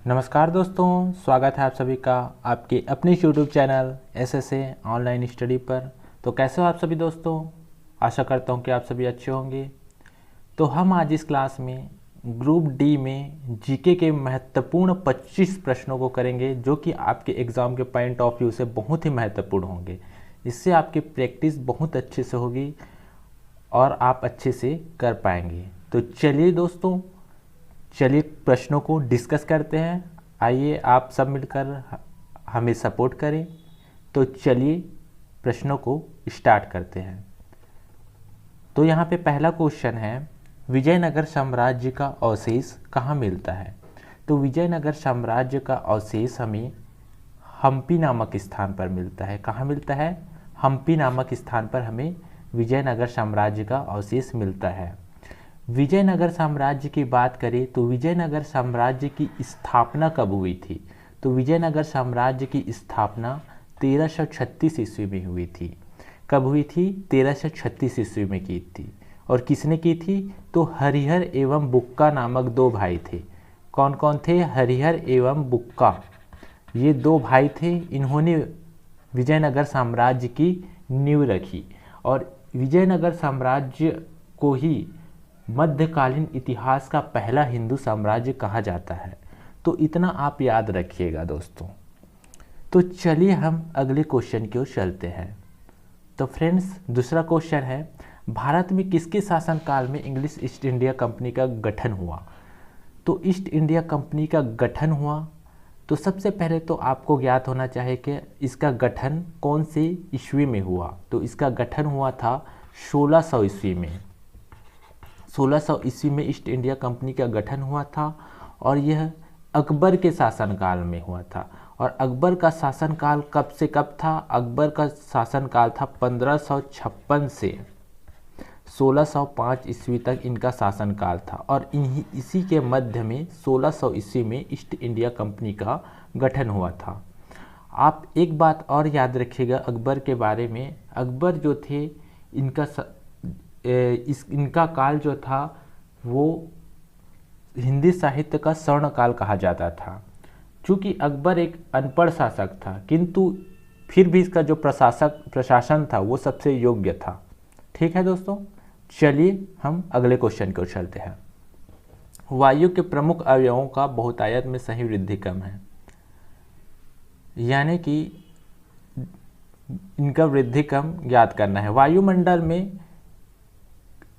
नमस्कार दोस्तों, स्वागत है आप सभी का आपके अपने YouTube channel SSA online study पर। तो कैसे हो आप सभी दोस्तों? आशा करता हूं कि आप सभी अच्छे होंगे। तो हम आज इस क्लास में ग्रुप डी में जीके के महत्वपूर्ण 25 प्रश्नों को करेंगे, जो कि आपके एग्ज़ाम के पॉइंट ऑफ व्यू से बहुत ही महत्वपूर्ण होंगे। इससे आपकी प्रैक्टिस बहुत अच्छे से होगी और आप अच्छे से कर पाएंगे। तो चलिए दोस्तों, चलिए प्रश्नों को डिस्कस करते हैं। आइए आप सब मिलकर हमें सपोर्ट करें। तो चलिए प्रश्नों को स्टार्ट करते हैं। तो यहाँ पे पहला क्वेश्चन है, विजयनगर साम्राज्य का अवशेष कहाँ मिलता है? तो विजयनगर साम्राज्य का अवशेष हमें हम्पी नामक स्थान पर मिलता है। कहाँ मिलता है? हम्पी नामक स्थान पर हमें विजयनगर साम्राज्य का अवशेष मिलता है। विजयनगर साम्राज्य की बात करें तो विजयनगर साम्राज्य की स्थापना कब हुई थी? तो विजयनगर साम्राज्य की स्थापना 1336 ईस्वी में हुई थी। कब हुई थी? 1336 ईस्वी में की थी। और किसने की थी? तो हरिहर एवं बुक्का नामक दो भाई थे। कौन कौन थे? हरिहर एवं बुक्का, ये दो भाई थे। इन्होंने विजयनगर साम्राज्य की नींव रखी और विजयनगर साम्राज्य को ही मध्यकालीन इतिहास का पहला हिंदू साम्राज्य कहा जाता है। तो इतना आप याद रखिएगा दोस्तों। तो चलिए हम अगले क्वेश्चन की ओर चलते हैं। तो फ्रेंड्स, दूसरा क्वेश्चन है, भारत में किसके शासनकाल में इंग्लिश ईस्ट इंडिया कंपनी का गठन हुआ? तो ईस्ट इंडिया कंपनी का गठन हुआ तो सबसे पहले तो आपको ज्ञात होना चाहिए कि इसका गठन कौन से ईस्वी में हुआ। तो इसका गठन हुआ था 1600 ईस्वी में। 1600 ईस्वी में ईस्ट इंडिया कंपनी का गठन हुआ था और यह अकबर के शासनकाल में हुआ था। और अकबर का शासनकाल कब से कब था? अकबर का शासनकाल था 1556 से 1605 ईस्वी तक इनका शासनकाल था। और इसी के मध्य में 1600 ईस्वी में ईस्ट इंडिया कंपनी का गठन हुआ था। आप एक बात और याद रखिएगा अकबर के बारे में। अकबर जो थे, इनका काल जो था वो हिंदी साहित्य का स्वर्ण काल कहा जाता था। चूँकि अकबर एक अनपढ़ शासक था, किंतु फिर भी इसका जो प्रशासन था वो सबसे योग्य था। ठीक है दोस्तों, चलिए हम अगले क्वेश्चन की ओर चलते हैं। वायु के प्रमुख अवयवों का बहुतायत में सही वृद्धि कम है, यानी कि इनका वृद्धि कम ज्ञात करना है। वायुमंडल में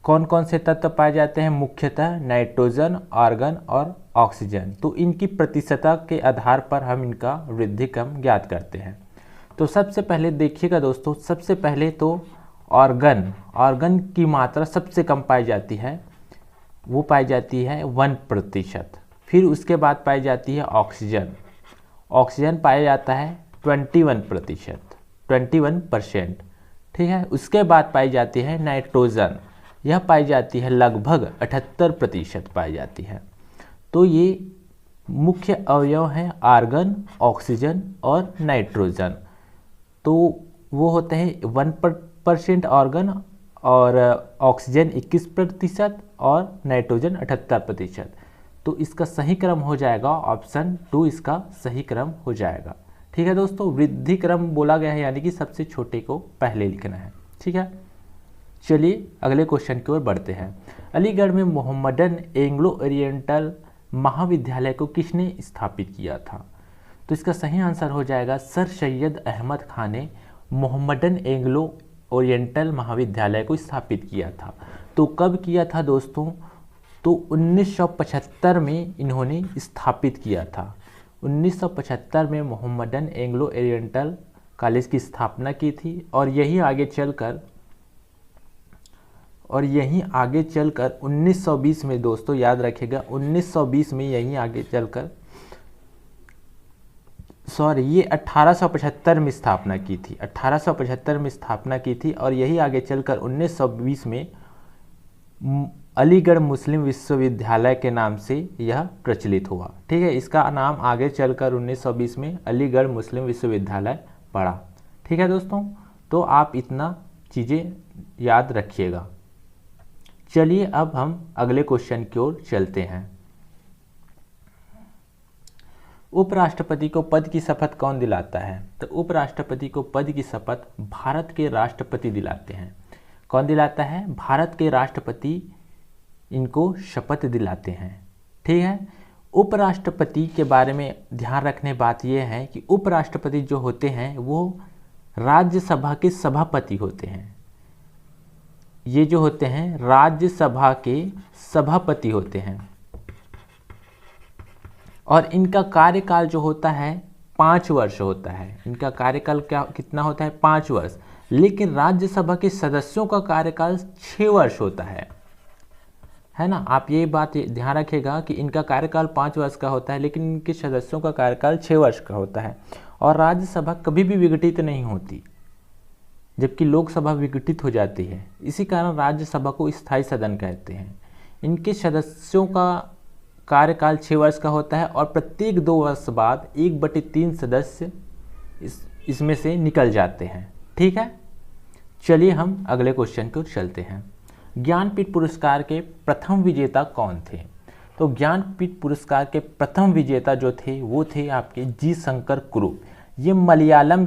कौन कौन से तत्व पाए जाते हैं? मुख्यतः नाइट्रोजन, आर्गन और ऑक्सीजन। तो इनकी प्रतिशतता के आधार पर हम इनका वृद्धि कम ज्ञात करते हैं। तो सबसे पहले देखिएगा दोस्तों, सबसे पहले तो आर्गन की मात्रा सबसे कम पाई जाती है, वो पाई जाती है 1%। फिर उसके बाद पाई जाती है ऑक्सीजन पाया जाता है 21%। ठीक है। उसके बाद पाई जाती है नाइट्रोजन, यह पाई जाती है लगभग 78% पाई जाती है। तो ये मुख्य अवयव हैं आर्गन, ऑक्सीजन और नाइट्रोजन। तो वो होते हैं 1% आर्गन और ऑक्सीजन 21% और नाइट्रोजन 78%। तो इसका सही क्रम हो जाएगा ऑप्शन 2, इसका सही क्रम हो जाएगा। ठीक है दोस्तों, वृद्धि क्रम बोला गया है, यानी कि सबसे छोटे को पहले लिखना है। ठीक है, चलिए अगले क्वेश्चन की ओर बढ़ते हैं। अलीगढ़ में मोहम्मडन एंग्लो ओरिएंटल महाविद्यालय को किसने स्थापित किया था? तो इसका सही आंसर हो जाएगा सर सैयद अहमद खान ने मोहम्मडन एंग्लो ओरिएंटल महाविद्यालय को स्थापित किया था। तो कब किया था दोस्तों? तो 1975 में इन्होंने स्थापित किया था। 1975 में मोहम्मडन एंग्लो ओरिएंटल कॉलेज की स्थापना की थी और यही आगे चलकर 1920 में, दोस्तों याद रखिएगा 1920 में यहीं आगे चलकर ये 1875 में स्थापना की थी। 1875 में स्थापना की थी और यही आगे चलकर 1920 में अलीगढ़ मुस्लिम विश्वविद्यालय के नाम से यह प्रचलित हुआ। ठीक है, इसका नाम आगे चलकर 1920 में अलीगढ़ मुस्लिम विश्वविद्यालय पड़ा। ठीक है दोस्तों, तो आप इतना चीज़ें याद रखिएगा। चलिए अब हम अगले क्वेश्चन की ओर चलते हैं। उपराष्ट्रपति को पद की शपथ कौन दिलाता है? तो उपराष्ट्रपति को पद की शपथ भारत के राष्ट्रपति दिलाते हैं। कौन दिलाता है? भारत के राष्ट्रपति इनको शपथ दिलाते हैं। ठीक है। उपराष्ट्रपति के बारे में ध्यान रखने बात यह है कि उपराष्ट्रपति जो होते हैं वो राज्यसभा के सभापति होते हैं। ये जो होते हैं राज्यसभा के सभापति होते हैं और इनका कार्यकाल जो होता है 5 वर्ष होता है। इनका कार्यकाल कितना होता है? 5 वर्ष। लेकिन राज्यसभा के सदस्यों का कार्यकाल 6 वर्ष होता है ना। आप ये बात ध्यान रखिएगा कि इनका कार्यकाल 5 वर्ष का होता है लेकिन इनके सदस्यों का कार्यकाल 6 वर्ष का होता है। और राज्यसभा कभी भी विघटित नहीं होती, जबकि लोकसभा विघटित हो जाती है। इसी कारण राज्यसभा को स्थायी सदन कहते हैं। इनके सदस्यों का कार्यकाल 6 वर्ष का होता है और प्रत्येक 2 वर्ष बाद 1/3 सदस्य इसमें से निकल जाते हैं। ठीक है। चलिए हम अगले क्वेश्चन को चलते हैं। ज्ञानपीठ पुरस्कार के प्रथम विजेता कौन थे? तो ज्ञानपीठ पुरस्कार के प्रथम विजेता जो थे वो थे आपके जी शंकर कुरुप। ये मलयालम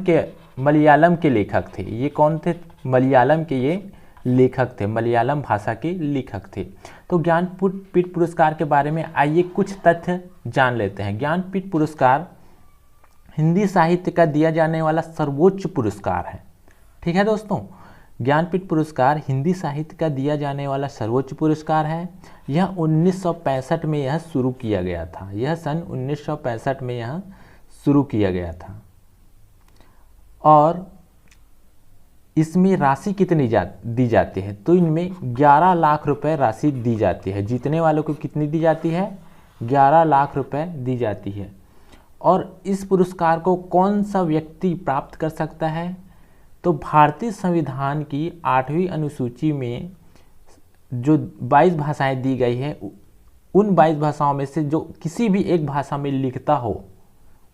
के लेखक थे। ये कौन थे? मलयालम के ये लेखक थे, मलयालम भाषा के लेखक थे। तो ज्ञानपीठ पुरस्कार के बारे में आइए कुछ तथ्य जान लेते हैं। ज्ञानपीठ पुरस्कार हिंदी साहित्य का दिया जाने वाला सर्वोच्च पुरस्कार है। ठीक है दोस्तों, ज्ञानपीठ पुरस्कार हिंदी साहित्य का दिया जाने वाला सर्वोच्च पुरस्कार है। यह 1965 में यह शुरू किया गया था। यह सन 1965 में यह शुरू किया गया था। और इसमें राशि कितनी दी जाती है? तो इनमें 11 लाख रुपए राशि दी जाती है। जीतने वालों को कितनी दी जाती है? 11 लाख रुपए दी जाती है। और इस पुरस्कार को कौन सा व्यक्ति प्राप्त कर सकता है? तो भारतीय संविधान की 8वीं अनुसूची में जो 22 भाषाएं दी गई है, उन 22 भाषाओं में से जो किसी भी एक भाषा में लिखता हो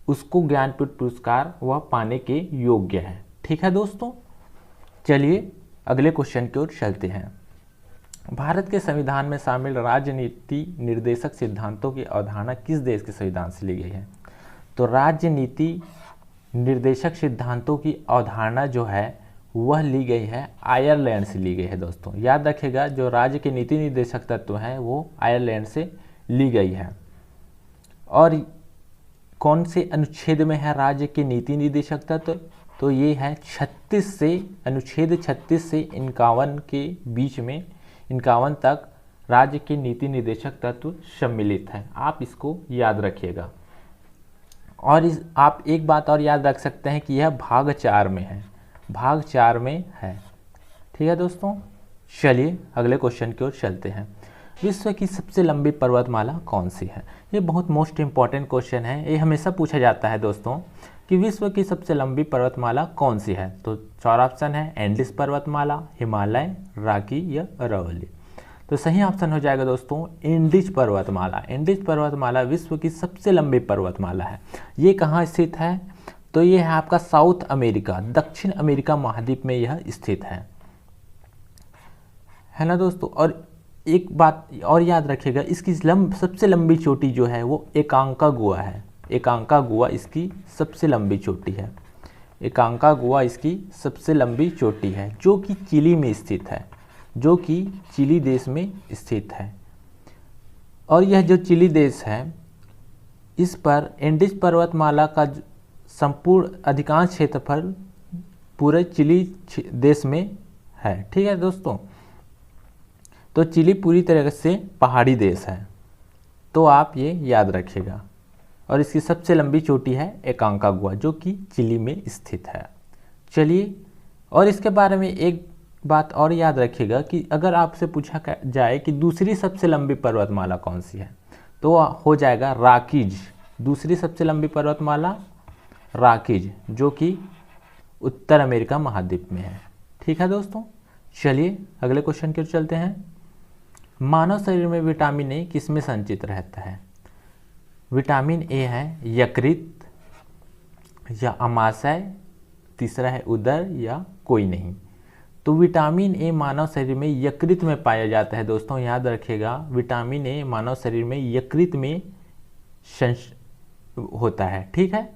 उसको ज्ञानपीठ पुरस्कार वह पाने के योग्य है। ठीक है दोस्तों, चलिए अगले क्वेश्चन की ओर चलते हैं। भारत के संविधान में शामिल राजनीति निर्देशक सिद्धांतों की अवधारणा किस देश के संविधान से ली गई है? तो राजनीति निर्देशक सिद्धांतों की अवधारणा जो है वह ली गई है आयरलैंड से ली गई है। दोस्तों याद रखिएगा, जो राज्य के नीति निर्देशक तत्व हैं वो आयरलैंड से ली गई है। और कौन से अनुच्छेद में है राज्य के नीति निर्देशक तत्व? तो ये है 36 से अनुच्छेद 36 से 51 के बीच में 51 तक राज्य के नीति निर्देशक तत्व सम्मिलित है। आप इसको याद रखिएगा। और आप एक बात और याद रख सकते हैं कि यह भाग 4 में है, भाग 4 में है। ठीक है दोस्तों, चलिए अगले क्वेश्चन की ओर चलते हैं। विश्व की सबसे लंबी पर्वतमाला कौन सी है? ये बहुत मोस्ट इम्पॉर्टेंट क्वेश्चन है। ये हमेशा पूछा जाता है दोस्तों कि विश्व की सबसे लंबी पर्वतमाला कौन सी है? तो 4 ऑप्शन है, एंडीज पर्वतमाला, हिमालय, रॉकी या अरावली। तो सही ऑप्शन हो जाएगा दोस्तों एंडीज पर्वतमाला। एंडीज पर्वतमाला विश्व की सबसे लंबी पर्वतमाला है। ये कहाँ स्थित है? तो ये है आपका साउथ अमेरिका, दक्षिण अमेरिका महाद्वीप में यह स्थित है ना दोस्तों। और एक बात और याद रखिएगा, इसकी सबसे लंबी चोटी जो है वो एकांकागुआ है। एकांकागुआ इसकी सबसे लंबी चोटी है। एकांकागुआ इसकी सबसे लंबी चोटी है जो कि चिली में स्थित है, जो कि चिली देश में स्थित है। और यह जो चिली देश है इस पर एंडीज पर्वतमाला का संपूर्ण अधिकांश क्षेत्रफल पूरे चिली देश में है। ठीक है दोस्तों, तो चिली पूरी तरह से पहाड़ी देश है, तो आप ये याद रखिएगा। और इसकी सबसे लंबी चोटी है एकांकागुआ जो कि चिली में स्थित है। चलिए, और इसके बारे में एक बात और याद रखिएगा कि अगर आपसे पूछा जाए कि दूसरी सबसे लंबी पर्वतमाला कौन सी है तो हो जाएगा रॉकीज। दूसरी सबसे लंबी पर्वतमाला रॉकीज जो कि उत्तर अमेरिका महाद्वीप में है। ठीक है दोस्तों, चलिए अगले क्वेश्चन की ओर चलते हैं। मानव शरीर में विटामिन ए किस में संचित रहता है? विटामिन ए है यकृत या अमाशय, तीसरा है उदर या कोई नहीं। तो विटामिन ए मानव शरीर में यकृत में पाया जाता है। दोस्तों याद रखिएगा, विटामिन ए मानव शरीर में यकृत में होता है। ठीक है,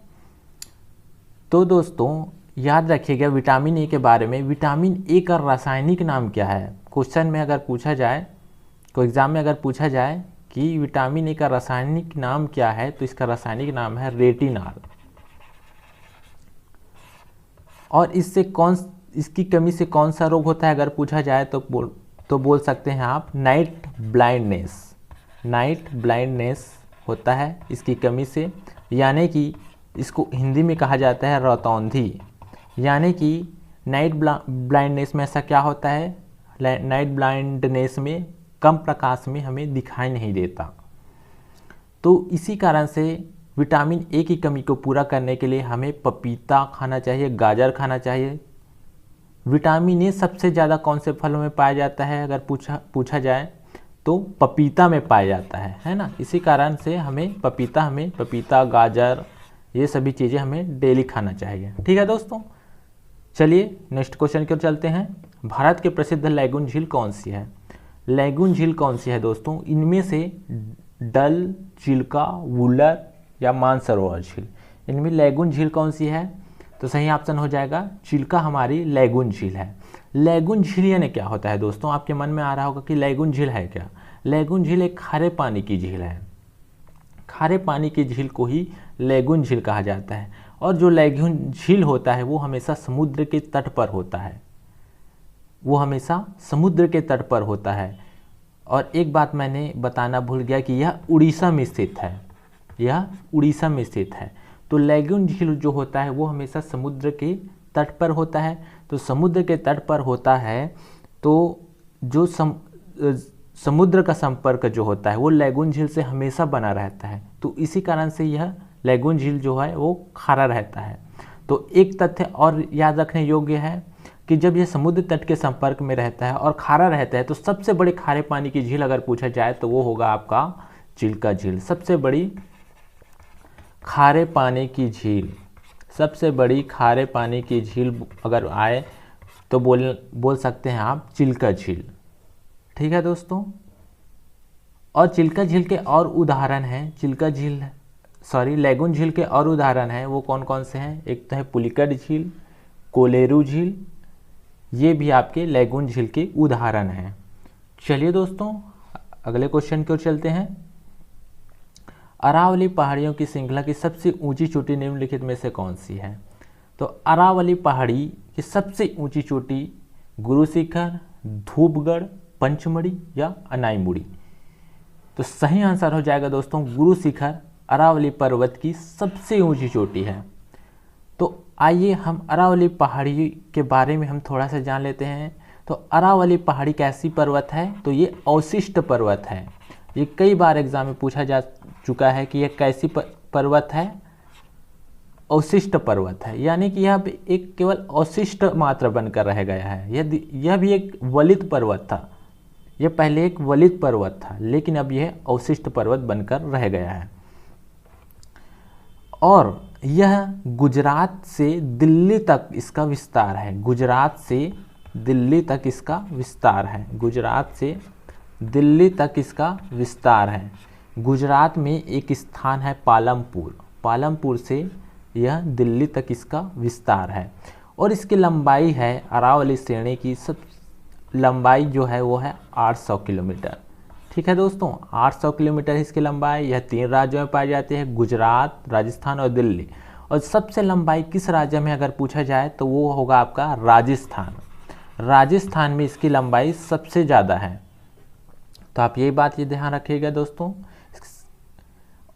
तो दोस्तों याद रखिएगा विटामिन ए के बारे में। विटामिन ए का रासायनिक नाम क्या है? क्वेश्चन में अगर पूछा जाए, कोई एग्जाम में अगर पूछा जाए कि विटामिन ए का रासायनिक नाम क्या है, तो इसका रासायनिक नाम है रेटिनॉल। और इसकी कमी से कौन सा रोग होता है अगर पूछा जाए तो बोल सकते हैं आप नाइट ब्लाइंडनेस। नाइट ब्लाइंडनेस होता है इसकी कमी से, यानी कि इसको हिंदी में कहा जाता है रतौंधी। यानी कि नाइट ब्लाइंडनेस में ऐसा क्या होता है, नाइट ब्लाइंडनेस में कम प्रकाश में हमें दिखाई नहीं देता। तो इसी कारण से विटामिन ए की कमी को पूरा करने के लिए हमें पपीता खाना चाहिए, गाजर खाना चाहिए। विटामिन ए सबसे ज़्यादा कौन से फलों में पाया जाता है अगर पूछा जाए तो पपीता में पाया जाता है ना। इसी कारण से हमें पपीता, गाजर, ये सभी चीज़ें हमें डेली खाना चाहिए। ठीक है दोस्तों, चलिए नेक्स्ट क्वेश्चन की ओर चलते हैं। भारत के प्रसिद्ध लैगून झील कौन सी है? लैगून झील कौन सी है दोस्तों? इनमें से डल, चिल्का, वुलर या मानसरोवर झील, इनमें लैगून झील कौन सी है? तो सही ऑप्शन हो जाएगा चिल्का हमारी लैगून झील है। लैगून झील यानी क्या होता है दोस्तों? आपके मन में आ रहा होगा कि लैगून झील है क्या? लैगून झील एक खारे पानी की झील है। खारे पानी की झील को ही लैगून झील कहा जाता है। और जो लैगून झील होता है वो हमेशा समुद्र के तट पर होता है, वो हमेशा समुद्र के तट पर होता है। और एक बात मैंने बताना भूल गया कि यह उड़ीसा में स्थित है, यह उड़ीसा में स्थित है। तो लैगून झील जो होता है वो हमेशा समुद्र के तट पर होता है। तो समुद्र के तट पर होता है तो जो समुद्र का संपर्क जो होता है वो लैगून झील से हमेशा बना रहता है। तो इसी कारण से यह लैगून झील जो है वो खारा रहता है। तो एक तथ्य और याद रखने योग्य है कि जब यह समुद्र तट के संपर्क में रहता है और खारा रहता है तो सबसे बड़े खारे पानी की झील अगर पूछा जाए तो वो होगा आपका चिल्का झील। सबसे बड़ी खारे पानी की झील, सबसे बड़ी खारे पानी की झील अगर आए तो बोल सकते हैं आप चिल्का झील। ठीक है दोस्तों, और चिल्का झील के और उदाहरण हैं, लैगून झील के और उदाहरण हैं। वो कौन कौन से हैं? एक तो है पुलिकट झील, कोलेरू झील, ये भी आपके लैगून झील के उदाहरण हैं। चलिए दोस्तों अगले क्वेश्चन की ओर चलते हैं। अरावली पहाड़ियों की श्रृंखला की सबसे ऊंची चोटी निम्नलिखित में से कौन सी है? तो अरावली पहाड़ी की सबसे ऊंची चोटी गुरु शिखर, धूपगढ़, पंचमढ़ी या अनाईमुड़ी? तो सही आंसर हो जाएगा दोस्तों गुरु शिखर अरावली पर्वत की सबसे ऊंची चोटी है। तो आइए हम अरावली पहाड़ी के बारे में हम थोड़ा सा जान लेते हैं। तो अरावली पहाड़ी कैसी पर्वत है? तो ये अवशिष्ट पर्वत है। ये कई बार एग्जाम में पूछा जा चुका है कि यह कैसी पर्वत है? अवशिष्ट पर्वत है, यानी कि यह एक केवल अवशिष्ट मात्र बनकर रह गया है। यह भी एक वलित पर्वत था, यह पहले एक वलित पर्वत था लेकिन अब यह अवशिष्ट पर्वत बनकर रह गया है। और यह गुजरात से दिल्ली तक इसका विस्तार है, गुजरात से दिल्ली तक इसका विस्तार है, गुजरात से दिल्ली तक इसका विस्तार है। गुजरात में एक स्थान है पालमपुर, पालमपुर से यह दिल्ली तक इसका विस्तार है। और इसकी लंबाई है अरावली श्रेणी की सब लंबाई जो है वो है 800 किलोमीटर। ठीक है दोस्तों, 800 किलोमीटर इसकी लंबाई। यह 3 राज्यों में पाई जाती है, गुजरात, राजस्थान और दिल्ली। और सबसे लंबाई किस राज्य में अगर पूछा जाए तो वो होगा आपका राजस्थान। राजस्थान में इसकी लंबाई सबसे ज़्यादा है। तो आप यही बात ये ध्यान रखिएगा दोस्तों।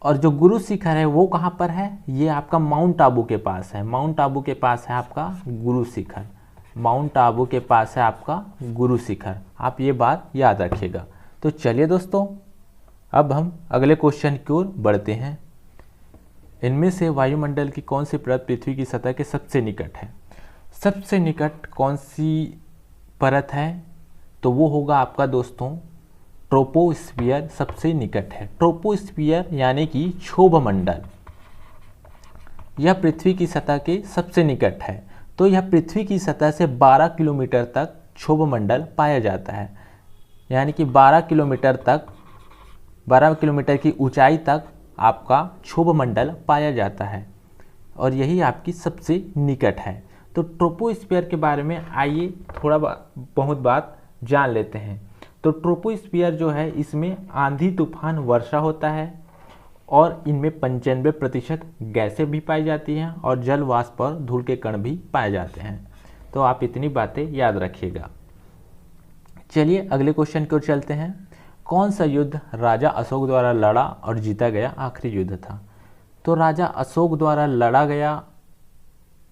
और जो गुरु शिखर है वो कहाँ पर है? ये आपका माउंट आबू के पास है, माउंट आबू के पास है आपका गुरु शिखर, माउंट आबू के पास है आपका गुरु शिखर। आप ये बात याद रखिएगा। तो चलिए दोस्तों अब हम अगले क्वेश्चन की ओर बढ़ते हैं। इनमें से वायुमंडल की कौन सी परत पृथ्वी की सतह के सबसे निकट है? सबसे निकट कौन सी परत है? तो वो होगा आपका दोस्तों ट्रोपोस्फियर सबसे निकट है। ट्रोपोस्फियर यानी कि क्षोभ मंडल, यह पृथ्वी की सतह के सबसे निकट है। तो यह पृथ्वी की सतह से 12 किलोमीटर तक क्षोभ मंडल पाया जाता है, यानी कि 12 किलोमीटर की ऊंचाई तक आपका क्षोभ मंडल पाया जाता है और यही आपकी सबसे निकट है। तो ट्रोपोस्फीयर के बारे में आइए थोड़ा बहुत बात जान लेते हैं। तो ट्रोपोस्फीयर जो है इसमें आंधी तूफान वर्षा होता है और इनमें 95% गैसें भी पाई जाती हैं और जल वाष्प और धूल के कण भी पाए जाते हैं। तो आप इतनी बातें याद रखिएगा। चलिए अगले क्वेश्चन की ओर चलते हैं। कौन सा युद्ध राजा अशोक द्वारा लड़ा और जीता गया आखिरी युद्ध था? तो राजा अशोक द्वारा लड़ा गया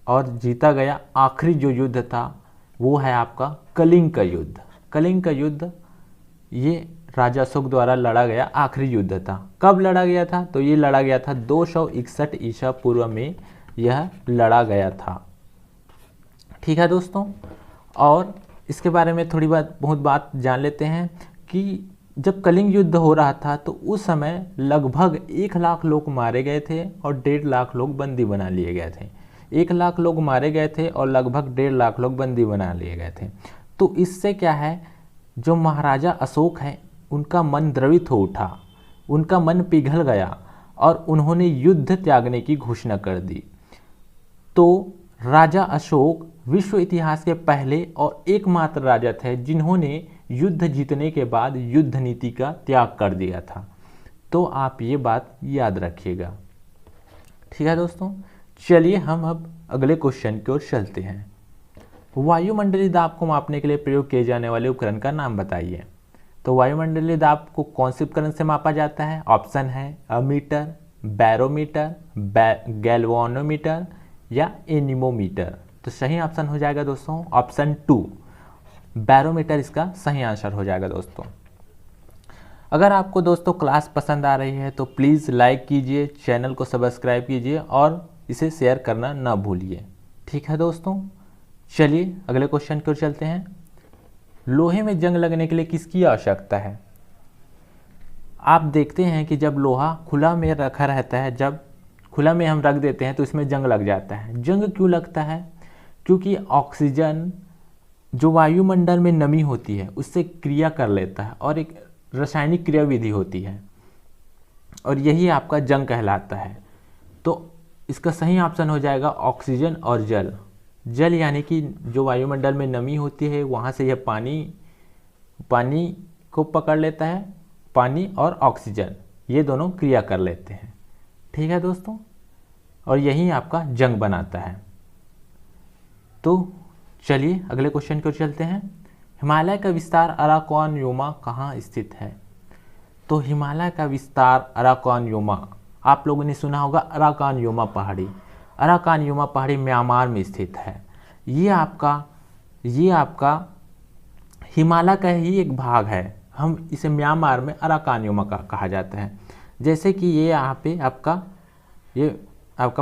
और जीता गया आखिरी जो युद्ध था वो है आपका कलिंग का युद्ध। कलिंग का युद्ध ये राजा अशोक द्वारा लड़ा गया आखिरी युद्ध था। कब लड़ा गया था? तो ये लड़ा गया था 261 ईसा पूर्व में यह लड़ा गया था। ठीक है दोस्तों, और इसके बारे में थोड़ी बहुत बात जान लेते हैं कि जब कलिंग युद्ध हो रहा था तो उस समय लगभग 1 लाख लोग मारे गए थे और 1.5 लाख लोग बंदी बना लिए गए थे। 1 लाख लोग मारे गए थे और लगभग 1.5 लाख लोग बंदी बना लिए गए थे। तो इससे क्या है, जो महाराजा अशोक हैं उनका मन द्रवित हो उठा, उनका मन पिघल गया और उन्होंने युद्ध त्यागने की घोषणा कर दी। तो राजा अशोक विश्व इतिहास के पहले और एकमात्र राजा थे जिन्होंने युद्ध जीतने के बाद युद्ध नीति का त्याग कर दिया था। तो आप ये बात याद रखिएगा। ठीक है दोस्तों, चलिए हम अब अगले क्वेश्चन की ओर चलते हैं। वायुमंडलीय दाब को मापने के लिए प्रयोग किए जाने वाले उपकरण का नाम बताइए। तो वायुमंडलीय दाब को कौन से उपकरण से मापा जाता है? ऑप्शन है अमीटर, बैरोमीटर, गैल्वानोमीटर या एनीमोमीटर। तो सही ऑप्शन हो जाएगा दोस्तों ऑप्शन 2, बैरोमीटर इसका सही आंसर हो जाएगा दोस्तों। अगर आपको दोस्तों क्लास पसंद आ रही है तो प्लीज़ लाइक कीजिए, चैनल को सब्सक्राइब कीजिए और इसे शेयर करना ना भूलिए। ठीक है दोस्तों, चलिए अगले क्वेश्चन की ओर चलते हैं। लोहे में जंग लगने के लिए किसकी आवश्यकता है? आप देखते हैं कि जब लोहा खुला में रखा रहता है, जब खुला में हम रख देते हैं तो इसमें जंग लग जाता है। जंग क्यों लगता है? क्योंकि ऑक्सीजन जो वायुमंडल में नमी होती है उससे क्रिया कर लेता है और एक रासायनिक क्रियाविधि होती है और यही आपका जंग कहलाता है। तो इसका सही ऑप्शन हो जाएगा ऑक्सीजन और जल। जल यानी कि जो वायुमंडल में नमी होती है वहाँ से यह पानी को पकड़ लेता है। पानी और ऑक्सीजन ये दोनों क्रिया कर लेते हैं। ठीक है दोस्तों, और यही आपका जंग बनाता है। तो चलिए अगले क्वेश्चन की ओर चलते हैं। हिमालय का विस्तार अराकानयोमा कहाँ स्थित है? तो हिमालय का विस्तार अराकानयोमा, आप लोगों ने सुना होगा अराकानयोमा पहाड़ी। अराकानयोमा पहाड़ी म्यांमार में स्थित है। ये आपका हिमालय का ही एक भाग है। हम इसे म्यांमार में अराकानयोमा का कहा जाता है। जैसे कि ये यहाँ पे आपका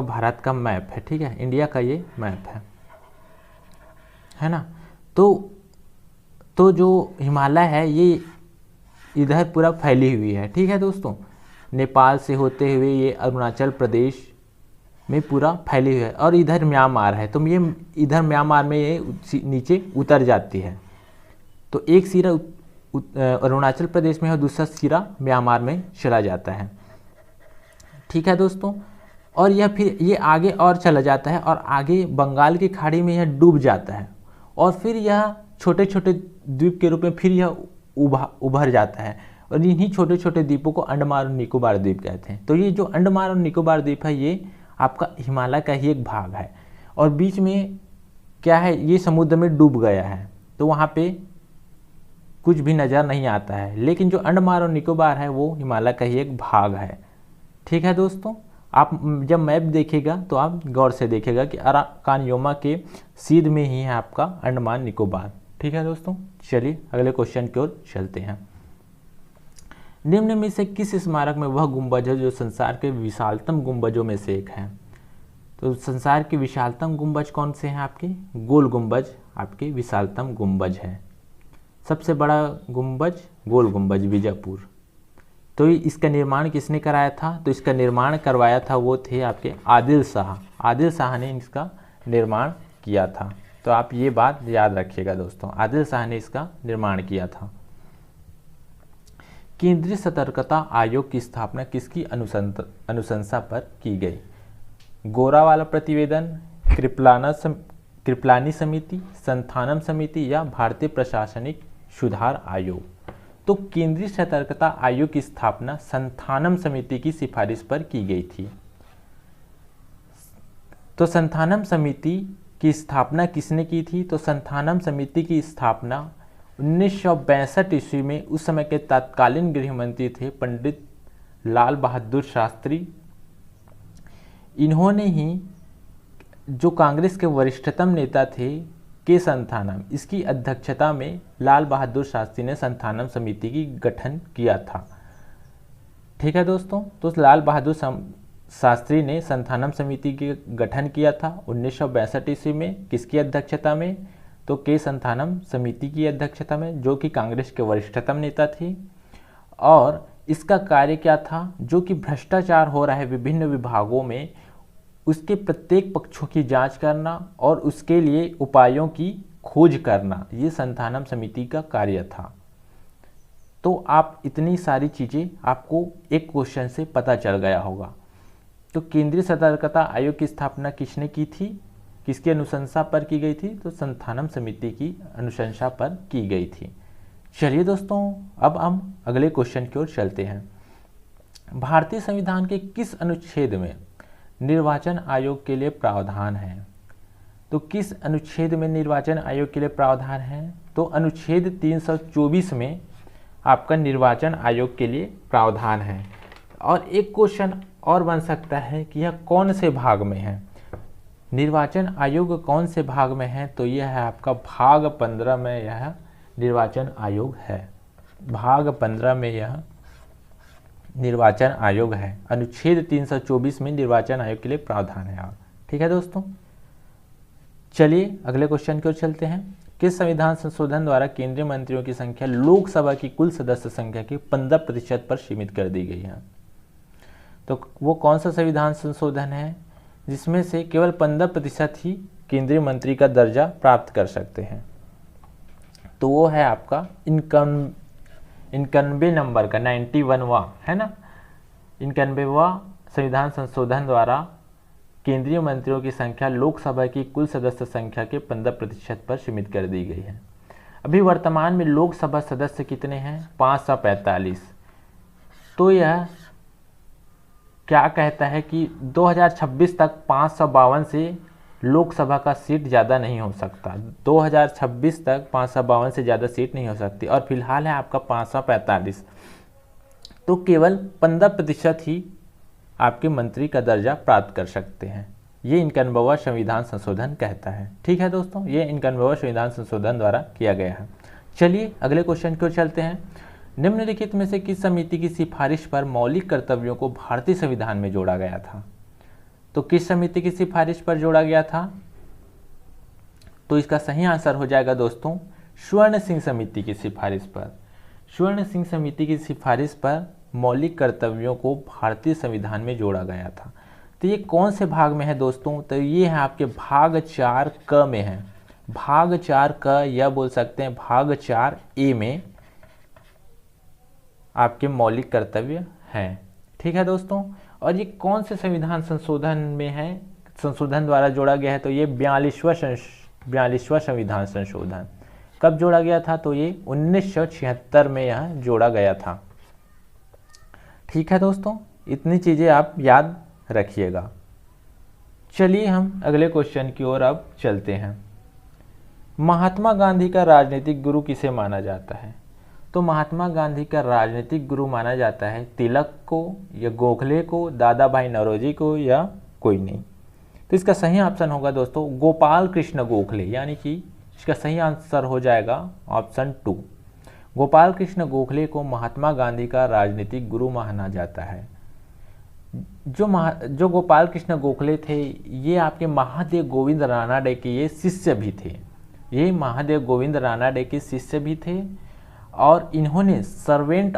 भारत का मैप है, ठीक है, इंडिया का ये मैप है ना। तो जो हिमालय है ये इधर पूरा फैली हुई है। ठीक है दोस्तों, नेपाल से होते हुए ये अरुणाचल प्रदेश में पूरा फैली हुई है और इधर म्यांमार है। तो ये इधर म्यांमार में ये नीचे उतर जाती है। तो एक सिरा अरुणाचल प्रदेश में है और दूसरा सिरा म्यांमार में चला जाता है। ठीक है दोस्तों, और यह फिर ये आगे और चला जाता है और आगे बंगाल की खाड़ी में यह डूब जाता है और फिर यह छोटे छोटे द्वीप के रूप में फिर यह उभर जाता है और इन्हीं छोटे छोटे द्वीपों को अंडमान और निकोबार द्वीप कहते हैं। तो ये जो अंडमान और निकोबार द्वीप है ये आपका हिमालय का ही एक भाग है और बीच में क्या है, ये समुद्र में डूब गया है तो वहाँ पे कुछ भी नज़र नहीं आता है। लेकिन जो अंडमान और निकोबार है वो हिमालय का ही एक भाग है। ठीक है दोस्तों, आप जब मैप देखेगा तो आप गौर से देखेगा कि अराकानयोमा के सीध में ही है आपका अंडमान निकोबार। ठीक है दोस्तों, चलिए अगले क्वेश्चन की ओर चलते हैं। निम्न में से किस स्मारक में वह गुंबज है जो संसार के विशालतम गुंबजों में से एक है? तो संसार के विशालतम गुंबज कौन से हैं आपके? गोल गुंबज आपके विशालतम गुंबज है। सबसे बड़ा गुंबज गोल गुंबज बीजापुर। तो इसका निर्माण किसने कराया था? तो इसका निर्माण करवाया था वो थे आपके आदिल शाह। आदिल शाह ने इसका निर्माण किया था। तो आप ये बात याद रखिएगा दोस्तों, आदिल शाह ने इसका निर्माण किया था। केंद्रीय सतर्कता आयोग की स्थापना किसकी अनुशंसा पर की गई? गोरावाला प्रतिवेदन, कृपलानी समिति, संथानम समिति या भारतीय प्रशासनिक सुधार आयोग? तो केंद्रीय सतर्कता आयोग की स्थापना संथानम समिति की सिफारिश पर की गई थी। तो संथानम समिति की स्थापना किसने की थी? तो संथानम समिति की स्थापना 1962 ईस्वी में उस समय के तत्कालीन गृह मंत्री थे पंडित लाल बहादुर शास्त्री। इन्होंने ही, जो कांग्रेस के वरिष्ठतम नेता थे के संथानम, इसकी अध्यक्षता में लाल बहादुर शास्त्री ने संथानम समिति की गठन किया था। ठीक है दोस्तों, तो लाल बहादुर शास्त्री ने संथानम समिति के गठन किया था 1962 ईस्वी में। किसकी अध्यक्षता में? तो के संथानम समिति की अध्यक्षता में, जो कि कांग्रेस के वरिष्ठतम नेता थे। और इसका कार्य क्या था? जो कि भ्रष्टाचार हो रहा है विभिन्न विभागों में, उसके प्रत्येक पक्षों की जांच करना और उसके लिए उपायों की खोज करना, ये संथानम समिति का कार्य था। तो आप इतनी सारी चीज़ें आपको एक क्वेश्चन से पता चल गया होगा। तो केंद्रीय सतर्कता आयोग की स्थापना किसने की थी? किसकी अनुशंसा पर की गई थी? तो संथानम समिति की अनुशंसा पर की गई थी। चलिए दोस्तों, अब हम अगले क्वेश्चन की ओर चलते हैं। भारतीय संविधान के किस अनुच्छेद में निर्वाचन आयोग के लिए प्रावधान है? तो किस अनुच्छेद में निर्वाचन आयोग के लिए प्रावधान है? तो अनुच्छेद 324 में आपका निर्वाचन आयोग के लिए प्रावधान है। और एक क्वेश्चन और बन सकता है कि यह कौन से भाग में है? निर्वाचन आयोग कौन से भाग में है? तो यह है आपका भाग 15 में यह निर्वाचन आयोग है। भाग 15 में यह निर्वाचन आयोग है। अनुच्छेद 324 में निर्वाचन आयोग के लिए प्रावधान है। ठीक है दोस्तों, चलिए अगले क्वेश्चन की ओर चलते हैं। किस संविधान संशोधन द्वारा केंद्रीय मंत्रियों की संख्या लोकसभा की कुल सदस्य संख्या के 15% पर सीमित कर दी गई है? तो वो कौन सा संविधान संशोधन है जिसमें से केवल 15% ही केंद्रीय मंत्री का दर्जा प्राप्त कर सकते हैं? तो वो है आपका 91 नंबर का 91वां, है ना, 91वां संविधान संशोधन द्वारा केंद्रीय मंत्रियों की संख्या लोकसभा की कुल सदस्य संख्या के 15% पर सीमित कर दी गई है। अभी वर्तमान में लोकसभा सदस्य कितने हैं? 545। तो यह क्या कहता है कि 2026 तक 552 से लोकसभा का सीट ज़्यादा नहीं हो सकता। 2026 तक 552 से ज़्यादा सीट नहीं हो सकती और फिलहाल है आपका 545। तो केवल 15% ही आपके मंत्री का दर्जा प्राप्त कर सकते हैं। ये 91वां संविधान संशोधन कहता है। ठीक है दोस्तों, ये 91वां संविधान संशोधन द्वारा किया गया है। चलिए अगले क्वेश्चन की ओर चलते हैं। निम्नलिखित में से किस समिति की सिफारिश पर मौलिक कर्तव्यों को भारतीय संविधान में जोड़ा गया था? तो किस समिति की सिफारिश पर जोड़ा गया था? तो इसका सही आंसर हो जाएगा दोस्तों स्वर्ण सिंह समिति की सिफारिश पर। स्वर्ण सिंह समिति की सिफारिश पर मौलिक कर्तव्यों को भारतीय संविधान में जोड़ा गया था। तो ये कौन से भाग में है दोस्तों? तो ये है आपके भाग 4 क में है। भाग 4 क या बोल सकते हैं भाग 4 ए में आपके मौलिक कर्तव्य हैं। ठीक है दोस्तों, और ये कौन से संविधान संशोधन में है, संशोधन द्वारा जोड़ा गया है? तो ये 42वां संविधान संशोधन। कब जोड़ा गया था? तो ये 1976 में यह जोड़ा गया था। ठीक है दोस्तों, इतनी चीज़ें आप याद रखिएगा। चलिए हम अगले क्वेश्चन की ओर अब चलते हैं। महात्मा गांधी का राजनीतिक गुरु किसे माना जाता है? तो महात्मा गांधी का राजनीतिक गुरु माना जाता है तिलक को या गोखले को, दादा भाई नौरोजी को या कोई नहीं। तो इसका सही ऑप्शन होगा दोस्तों गोपाल कृष्ण गोखले, यानी कि इसका सही आंसर हो जाएगा ऑप्शन 2। गोपाल कृष्ण गोखले को महात्मा गांधी का राजनीतिक गुरु माना जाता है। जो गोपाल कृष्ण गोखले थे ये आपके महादेव गोविंद रानाडे के ये शिष्य भी थे। ये महादेव गोविंद रानाडे के शिष्य भी थे और इन्होंने सर्वेंट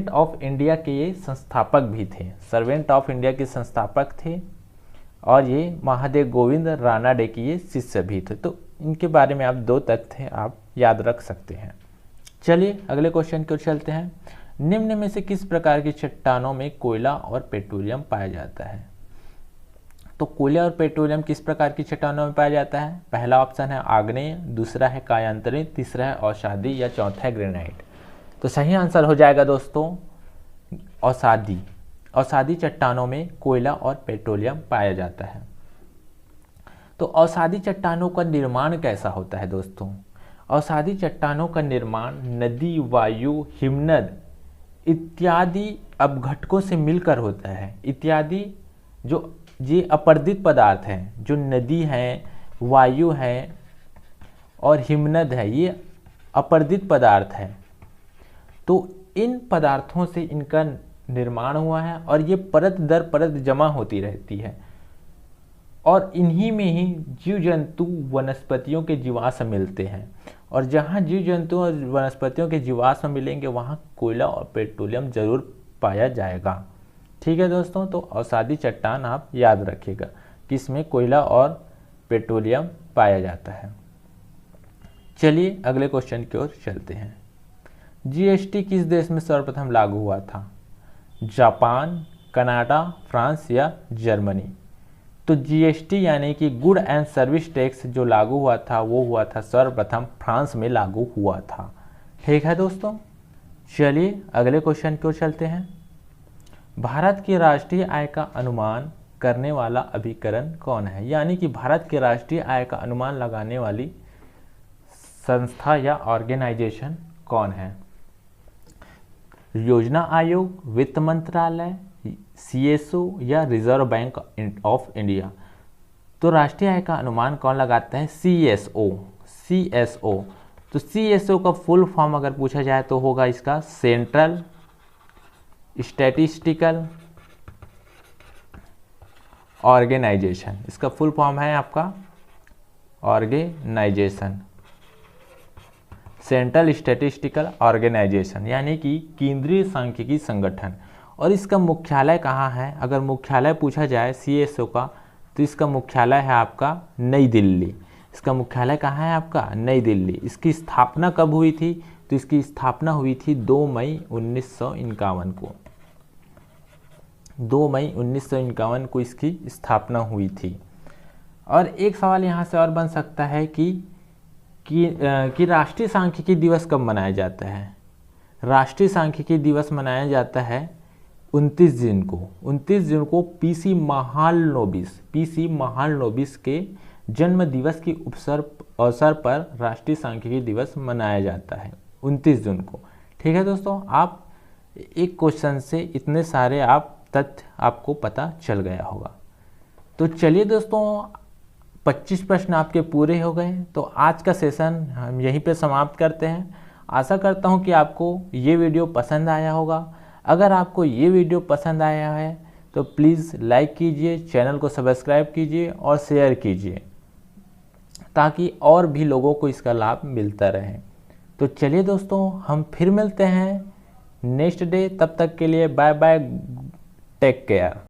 ऑफ इंडिया के ये संस्थापक भी थे। सर्वेंट ऑफ इंडिया के संस्थापक थे और ये महादेव गोविंद रानाडे के ये शिष्य भी थे। तो इनके बारे में आप 2 तथ्य आप याद रख सकते हैं। चलिए अगले क्वेश्चन की ओर चलते हैं। निम्न में से किस प्रकार की चट्टानों में कोयला और पेट्रोलियम पाया जाता है? तो कोयला और पेट्रोलियम किस प्रकार की चट्टानों में पाया जाता है? पहला ऑप्शन है आग्नेय, दूसरा है कायांतरित, तीसरा है अवसादी या चौथा है ग्रेनाइट। तो सही आंसर हो जाएगा दोस्तों अवसादी। अवसादी चट्टानों में कोयला और पेट्रोलियम पाया जाता है। तो अवसादी चट्टानों का निर्माण कैसा होता है दोस्तों? अवसादी चट्टानों का निर्माण नदी, वायु, हिमनद इत्यादि अपघटकों से मिलकर होता है। इत्यादि जो ये अपर्दित पदार्थ हैं, जो नदी है, वायु है और हिमनद है, ये अपर्दित पदार्थ है। तो इन पदार्थों से इनका निर्माण हुआ है और ये परत दर परत जमा होती रहती है और इन्हीं में ही जीव जंतु वनस्पतियों के जीवाश्म मिलते हैं। और जहाँ जीव जंतु और वनस्पतियों के जीवाश्म मिलेंगे वहाँ कोयला और पेट्रोलियम जरूर पाया जाएगा। ठीक है दोस्तों, तो अवसादी चट्टान आप याद रखिएगा कि इसमें कोयला और पेट्रोलियम पाया जाता है। चलिए अगले क्वेश्चन की ओर चलते हैं। जीएसटी किस देश में सर्वप्रथम लागू हुआ था? जापान, कनाडा, फ्रांस या जर्मनी? तो जीएसटी यानी कि गुड एंड सर्विस टैक्स जो लागू हुआ था वो हुआ था सर्वप्रथम फ्रांस में लागू हुआ था। ठीक है दोस्तों, चलिए अगले क्वेश्चन की ओर चलते हैं। भारत की राष्ट्रीय आय का अनुमान करने वाला अभिकरण कौन है? यानी कि भारत के राष्ट्रीय आय का अनुमान लगाने वाली संस्था या ऑर्गेनाइजेशन कौन है? योजना आयोग, वित्त मंत्रालय, सीएसओ या रिजर्व बैंक ऑफ इंडिया? तो राष्ट्रीय आय का अनुमान कौन लगाता है? सीएसओ। सीएसओ। तो सीएसओ का फुल फॉर्म अगर पूछा जाए तो होगा इसका सेंट्रल स्टैटिस्टिकल ऑर्गेनाइजेशन। इसका फुल फॉर्म है आपका ऑर्गेनाइजेशन, सेंट्रल स्टैटिस्टिकल ऑर्गेनाइजेशन यानी कि केंद्रीय सांख्यिकी संगठन। और इसका मुख्यालय कहाँ है? अगर मुख्यालय पूछा जाए सीएसओ का तो इसका मुख्यालय है आपका नई दिल्ली। इसका मुख्यालय कहाँ है आपका? नई दिल्ली। इसकी स्थापना कब हुई थी? तो इसकी स्थापना हुई थी 2 मई 1951 को। 2 मई 1951 को इसकी स्थापना हुई थी। और एक सवाल यहाँ से और बन सकता है कि राष्ट्रीय सांख्यिकी दिवस कब मनाया जाता है? राष्ट्रीय सांख्यिकी दिवस मनाया जाता है 29 जून को। 29 जून को पीसी महालनोबिस के जन्म दिवस के अवसर पर राष्ट्रीय सांख्यिकी दिवस मनाया जाता है 29 जून को। ठीक है दोस्तों, आप एक क्वेश्चन से इतने सारे आप तथ्य आपको पता चल गया होगा। तो चलिए दोस्तों, 25 प्रश्न आपके पूरे हो गए। तो आज का सेशन हम यहीं पे समाप्त करते हैं। आशा करता हूँ कि आपको ये वीडियो पसंद आया होगा। अगर आपको ये वीडियो पसंद आया है तो प्लीज़ लाइक कीजिए, चैनल को सब्सक्राइब कीजिए और शेयर कीजिए ताकि और भी लोगों को इसका लाभ मिलता रहे। तो चलिए दोस्तों, हम फिर मिलते हैं नेक्स्ट डे। तब तक के लिए बाय बाय, टेक केयर।